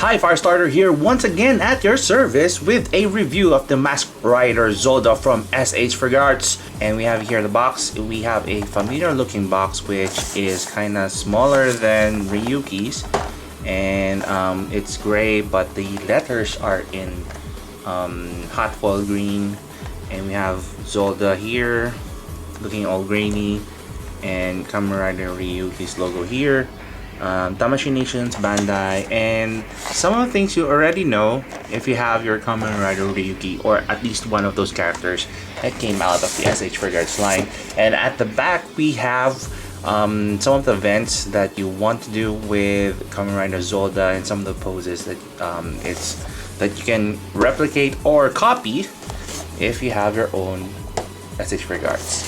Hi, Firestarter here once again at your service with a review of the Kamen Rider Zolda from SH Figuarts. And we have here the box. We have a familiar looking box which is kind of smaller than Ryuki's. And it's gray, but the letters are in hot foil green. And we have Zolda here looking all grainy, and Kamen Rider Ryuki's logo here. Tamashii Nation's Bandai, and some of the things you already know if you have your Kamen Rider Ryuki, or at least one of those characters that came out of the SH Figuarts line. And at the back we have some of the events that you want to do with Kamen Rider Zolda, and some of the poses that that you can replicate or copy if you have your own SH Figuarts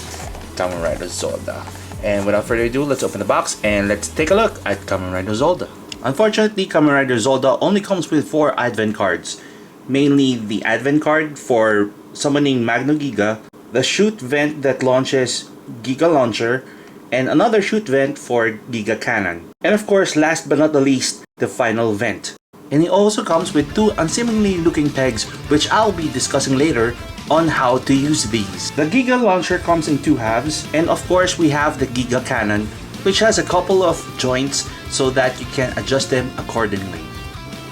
Kamen Rider Zolda. And without further ado, let's open the box and let's take a look at Kamen Rider Zolda. Unfortunately, Kamen Rider Zolda only comes with 4 advent cards. Mainly the advent card for summoning Magnagiga, the shoot vent that launches GigaLauncher, and another shoot vent for Gigacannon. And of course, last but not the least, the final vent. And it also comes with 2 unseemly looking pegs, which I'll be discussing later on how to use these. The GigaLauncher comes in 2 halves, and of course we have the Gigacannon, which has a couple of joints so that you can adjust them accordingly.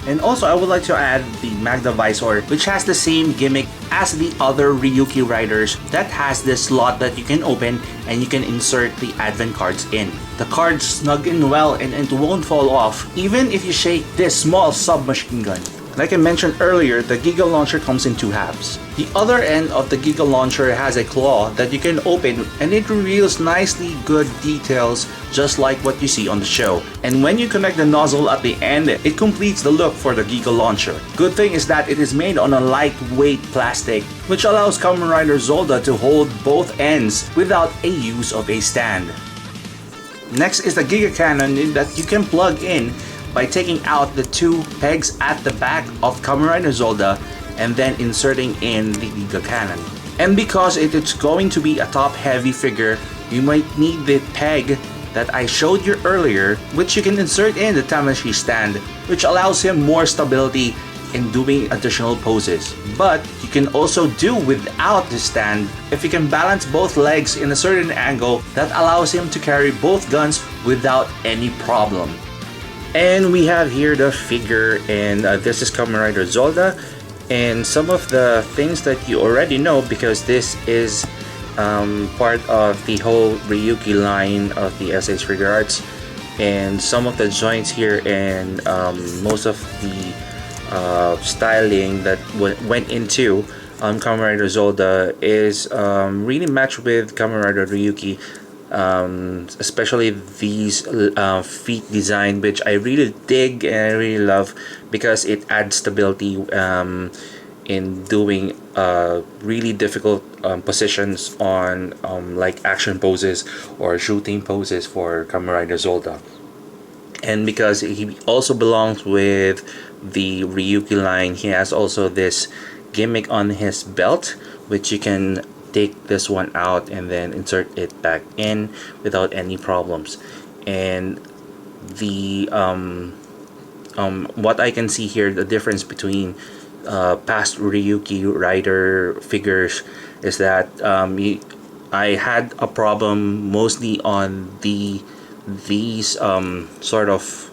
And also I would like to add the MagnaVisor, which has the same gimmick as the other Ryuki riders, that has this slot that you can open and you can insert the advent cards in. The cards snug in well and it won't fall off even if you shake this small submachine gun. Like I mentioned earlier, the GigaLauncher comes in 2 halves. The other end of the GigaLauncher has a claw that you can open, and it reveals nicely good details just like what you see on the show. And when you connect the nozzle at the end, it completes the look for the GigaLauncher. Good thing is that it is made on a lightweight plastic, which allows Kamen Rider Zolda to hold both ends without a use of a stand. Next is the Gigacannon that you can plug in by taking out the 2 pegs at the back of Kamen Rider Zolda and then inserting in the Gigacannon. And because it is going to be a top-heavy figure, you might need the peg that I showed you earlier, which you can insert in the Tamashii Stand, which allows him more stability in doing additional poses. But you can also do without the stand if you can balance both legs in a certain angle that allows him to carry both guns without any problem. And we have here the figure, and this is Kamen Rider Zolda, and some of the things that you already know because this is part of the whole Ryuki line of the SH Figuarts. And some of the joints here and most of the styling that went into Kamen Rider Zolda is really matched with Kamen Rider Ryuki. Especially these feet design, which I really dig and I really love because it adds stability in doing really difficult positions on like action poses or shooting poses for Kamen Rider Zolda. And because he also belongs with the Ryuki line, he has also this gimmick on his belt, which you can take this one out and then insert it back in without any problems. And the what I can see here, the difference between past Ryuki rider figures is that I had a problem mostly on these sort of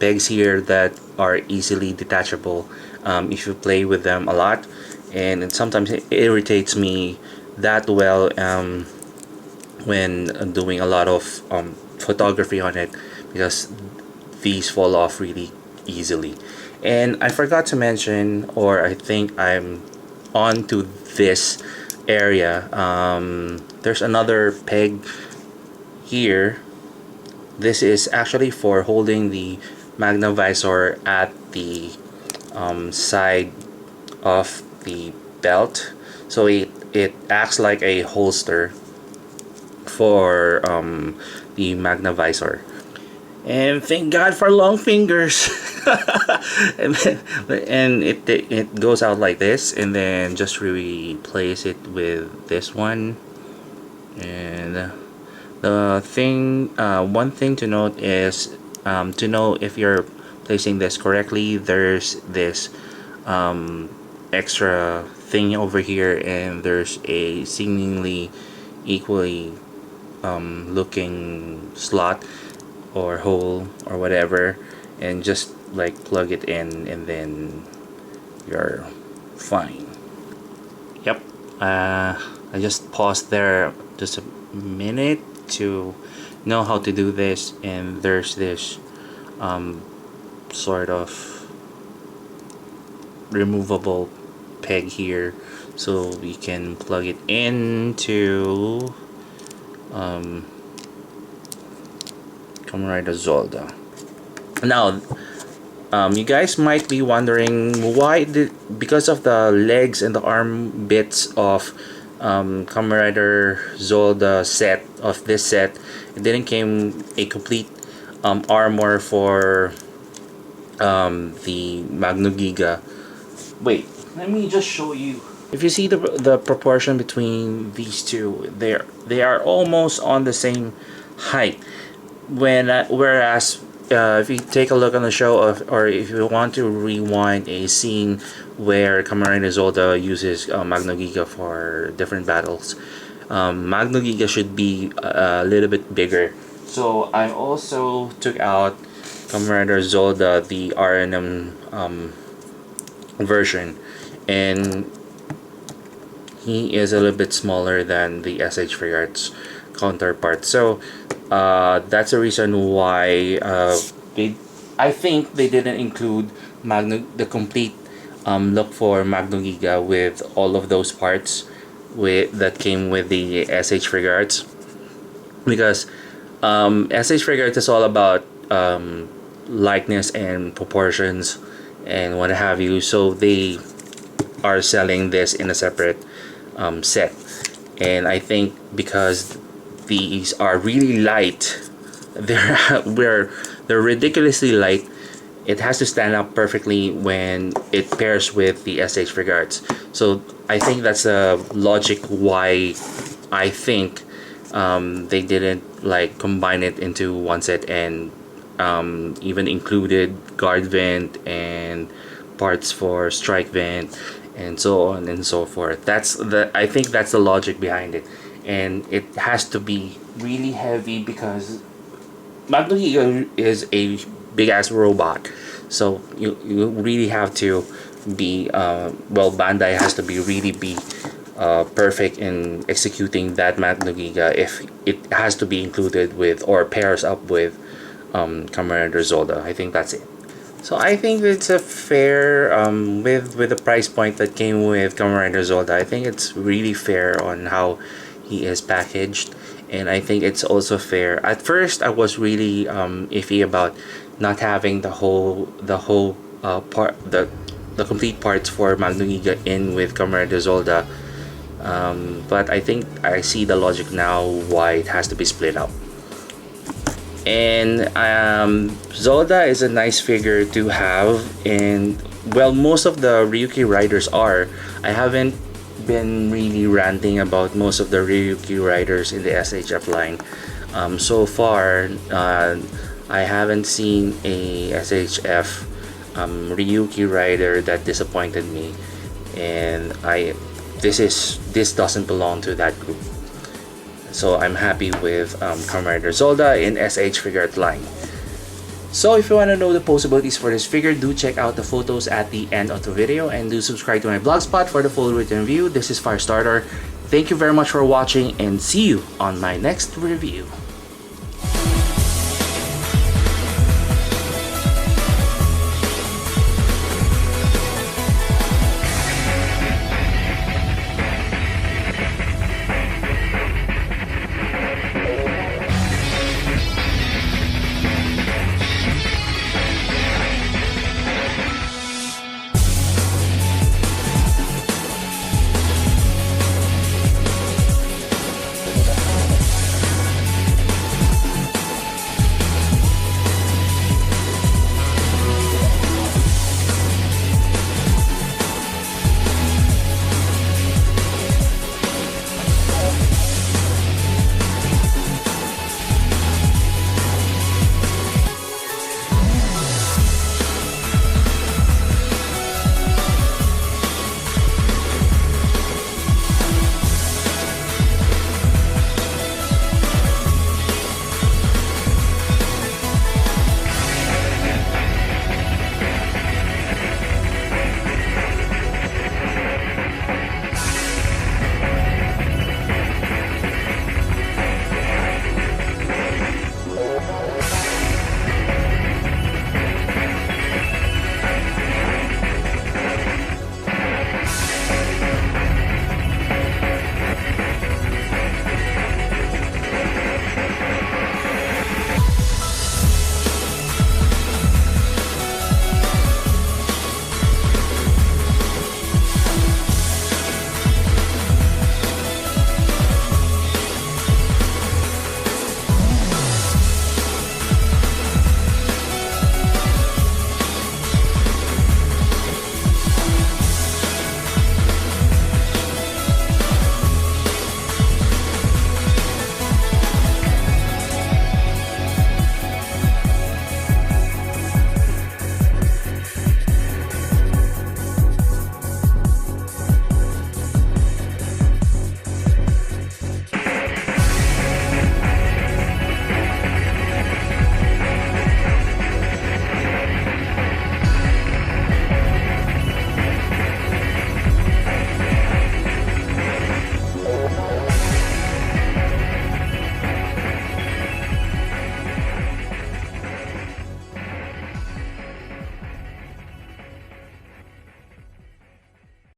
pegs here that are easily detachable if you play with them a lot, and sometimes it irritates me that well when doing a lot of photography on it, because these fall off really easily. And I forgot to mention, or I think I'm on to this area, there's another peg here. This is actually for holding the MagnaVisor at the side of the belt, so it acts like a holster for the MagnaVisor. And thank God for long fingers. And it goes out like this, and then just replace it with this one. And the thing, one thing to note is to know if you're placing this correctly, there's this extra thing over here, and there's a seemingly equally looking slot or hole or whatever, and just like plug it in and then you're fine. Yep. I just paused there just a minute to know how to do this, and there's this sort of removable peg here, so we can plug it into Kamen Rider Zolda. Now, you guys might be wondering why because of the legs and the arm bits of Kamen Rider Zolda set of this set, it didn't came a complete armor for the Magnagiga. Wait, let me just show you. If you see the proportion between these two, they are almost on the same height. Whereas if you take a look on the show or if you want to rewind a scene where Kamen Rider Zolda uses Magnagiga for different battles, Magnagiga should be a little bit bigger. So I also took out Kamen Rider Zolda, the RNM version, and he is a little bit smaller than the SH Figuarts counterpart. So that's the reason why I think they didn't include the complete look for Magnagiga with all of those parts that came with the SH Figuarts, because SH Figuarts is all about likeness and proportions and what have you, so they are selling this in a separate set. And I think because these are really light, they're ridiculously light, it has to stand up perfectly when it pairs with the SH Figuarts. So I think that's the logic why I think they didn't like combine it into one set and even included guard vent and parts for strike vent and so on and so forth. I think that's the logic behind it, and it has to be really heavy because Magnagiga is a big ass robot, so you really have to be Bandai has to be perfect in executing that Magnagiga if it has to be included with or pairs up with Kamen Rider Zolda. I think that's it. So I think it's a fair with the price point that came with Kamen Rider Zolda. I think it's really fair on how he is packaged, and I think it's also fair. At first, I was really iffy about not having the complete parts for Magnagiga in with Kamen Rider Zolda, but I think I see the logic now why it has to be split up. And Zolda is a nice figure to have, and well, most of the Ryuki riders are. I haven't been really ranting about most of the Ryuki riders in the SHF line. So far, I haven't seen a SHF Ryuki rider that disappointed me, and this doesn't belong to that group. So I'm happy with Kamen Rider Zolda in SH Figuarts line. So if you want to know the possibilities for this figure, do check out the photos at the end of the video, and do subscribe to my blogspot for the full written review. This is Firestarter. Thank you very much for watching, and see you on my next review.